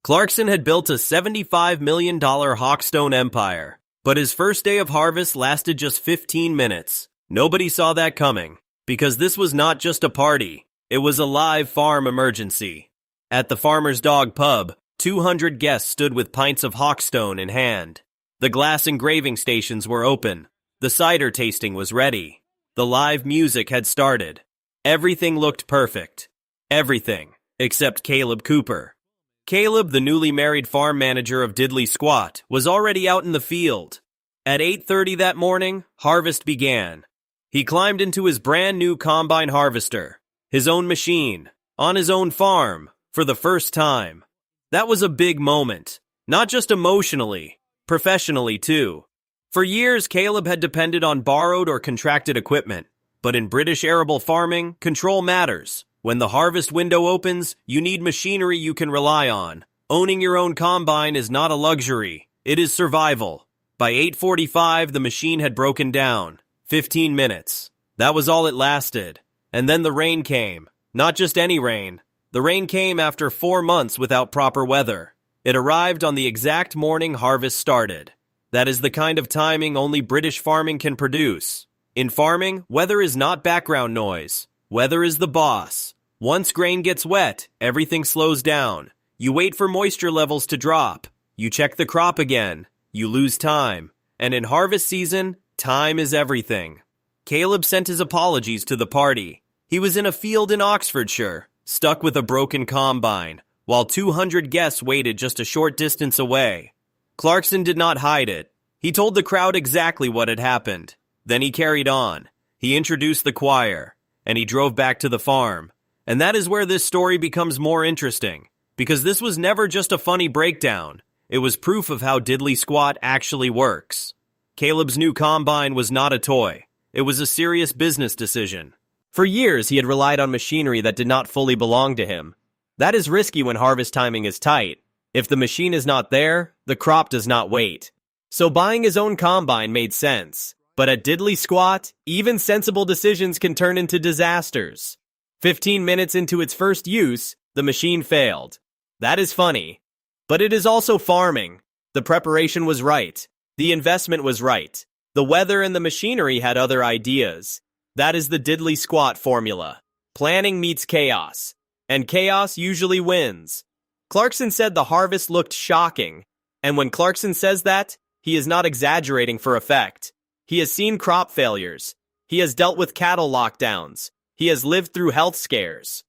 Clarkson had built a $75 million Hawkstone empire, but his first day of harvest lasted just 15 minutes. Nobody saw that coming, because this was not just a party, it was a live farm emergency. At the Farmer's Dog pub, 200 guests stood with pints of Hawkstone in hand. The glass engraving stations were open. The cider tasting was ready. The live music had started. Everything looked perfect. Everything, except Kaleb Cooper. Kaleb, the newly married farm manager of Diddley Squat, was already out in the field. At 8:30 that morning, harvest began. He climbed into his brand new combine harvester, his own machine, on his own farm, for the first time. That was a big moment, not just emotionally, professionally too. For years, Kaleb had depended on borrowed or contracted equipment, but in British arable farming, control matters. When the harvest window opens, you need machinery you can rely on. Owning your own combine is not a luxury, it is survival. By 8:45, the machine had broken down. 15 minutes. That was all it lasted. And then the rain came. Not just any rain. The rain came after 4 months without proper weather. It arrived on the exact morning harvest started. That is the kind of timing only British farming can produce. In farming, weather is not background noise. Weather is the boss. Once grain gets wet, everything slows down. You wait for moisture levels to drop. You check the crop again. You lose time. And in harvest season, time is everything. Kaleb sent his apologies to the party. He was in a field in Oxfordshire, stuck with a broken combine, while 200 guests waited just a short distance away. Clarkson did not hide it. He told the crowd exactly what had happened. Then he carried on. He introduced the choir, and he drove back to the farm. And that is where this story becomes more interesting, because this was never just a funny breakdown. It was proof of how Diddley Squat actually works. Kaleb's new combine was not a toy. It was a serious business decision. For years, he had relied on machinery that did not fully belong to him. That is risky when harvest timing is tight. If the machine is not there, the crop does not wait. So buying his own combine made sense. But at Diddley Squat, even sensible decisions can turn into disasters. 15 minutes into its first use, the machine failed. That is funny. But it is also farming. The preparation was right. The investment was right. The weather and the machinery had other ideas. That is the Diddley Squat formula. Planning meets chaos. And chaos usually wins. Clarkson said the harvest looked shocking. And when Clarkson says that, he is not exaggerating for effect. He has seen crop failures. He has dealt with cattle lockdowns. He has lived through health scares.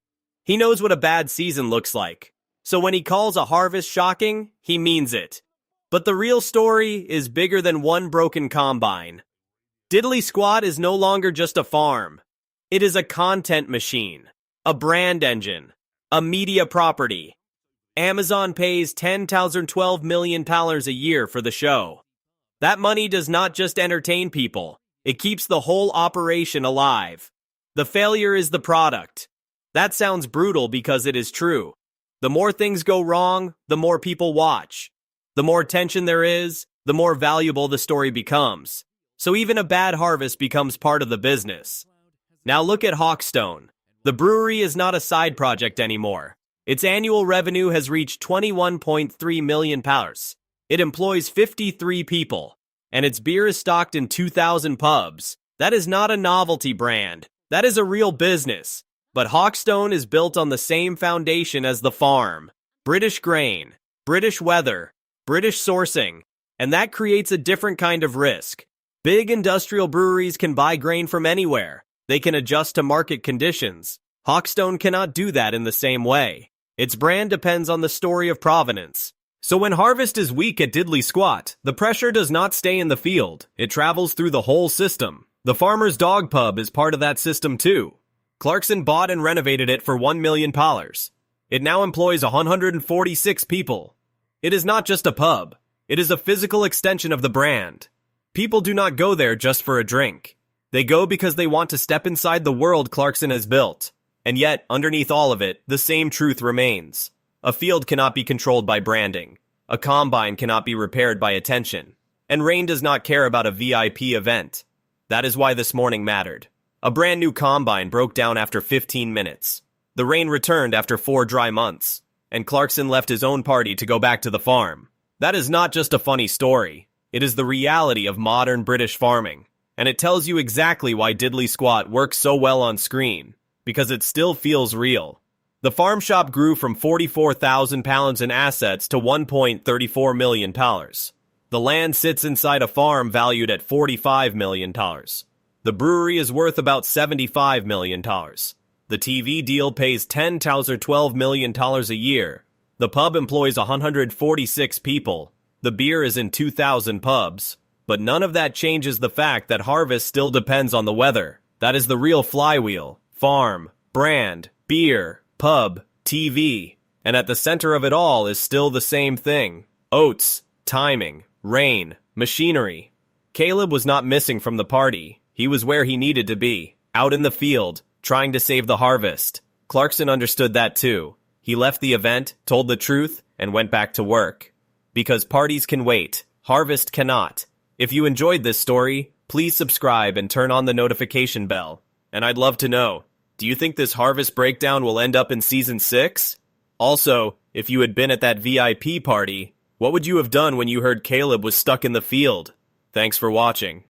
He knows what a bad season looks like. So when he calls a harvest shocking, he means it. But the real story is bigger than one broken combine. Diddley Squat is no longer just a farm. It is a content machine, a brand engine, a media property. Amazon pays $10,012 million a year for the show. That money does not just entertain people, it keeps the whole operation alive. The failure is the product. That sounds brutal because it is true. The more things go wrong, the more people watch. The more tension there is, the more valuable the story becomes. So even a bad harvest becomes part of the business. Now look at Hawkstone. The brewery is not a side project anymore. Its annual revenue has reached £21.3 million. It employs 53 people, and its beer is stocked in 2,000 pubs. That is not a novelty brand. That is a real business. But Hawkstone is built on the same foundation as the farm. British grain, British weather, British sourcing, and that creates a different kind of risk. Big industrial breweries can buy grain from anywhere. They can adjust to market conditions. Hawkstone cannot do that in the same way. Its brand depends on the story of provenance. So when harvest is weak at Diddley Squat, the pressure does not stay in the field. It travels through the whole system. The Farmer's Dog pub is part of that system too. Clarkson bought and renovated it for $1 million. It now employs 146 people. It is not just a pub. It is a physical extension of the brand. People do not go there just for a drink. They go because they want to step inside the world Clarkson has built. And yet, underneath all of it, the same truth remains. A field cannot be controlled by branding. A combine cannot be repaired by attention. And rain does not care about a VIP event. That is why this morning mattered. A brand new combine broke down after 15 minutes. The rain returned after 4 dry months. and Clarkson left his own party to go back to the farm. That is not just a funny story. It is the reality of modern British farming, and it tells you exactly why Diddley Squat works so well on screen, because it still feels real. The farm shop grew from £44,000 in assets to $1.34 million. The land sits inside a farm valued at $45 million. The brewery is worth about $75 million. The TV deal pays $10 to $12 million a year. The pub employs 146 people. The beer is in 2,000 pubs. But none of that changes the fact that Harvest still depends on the weather. That is the real flywheel. Farm, brand, beer, pub, TV. And at the center of it all is still the same thing. Oats, timing, rain, machinery. Kaleb was not missing from the party. He was where he needed to be, out in the field, trying to save the harvest. Clarkson understood that too. He left the event, told the truth, and went back to work. Because parties can wait, harvest cannot. If you enjoyed this story, please subscribe and turn on the notification bell. And I'd love to know, do you think this harvest breakdown will end up in Season 6? Also, if you had been at that VIP party, what would you have done when you heard Kaleb was stuck in the field? Thanks for watching.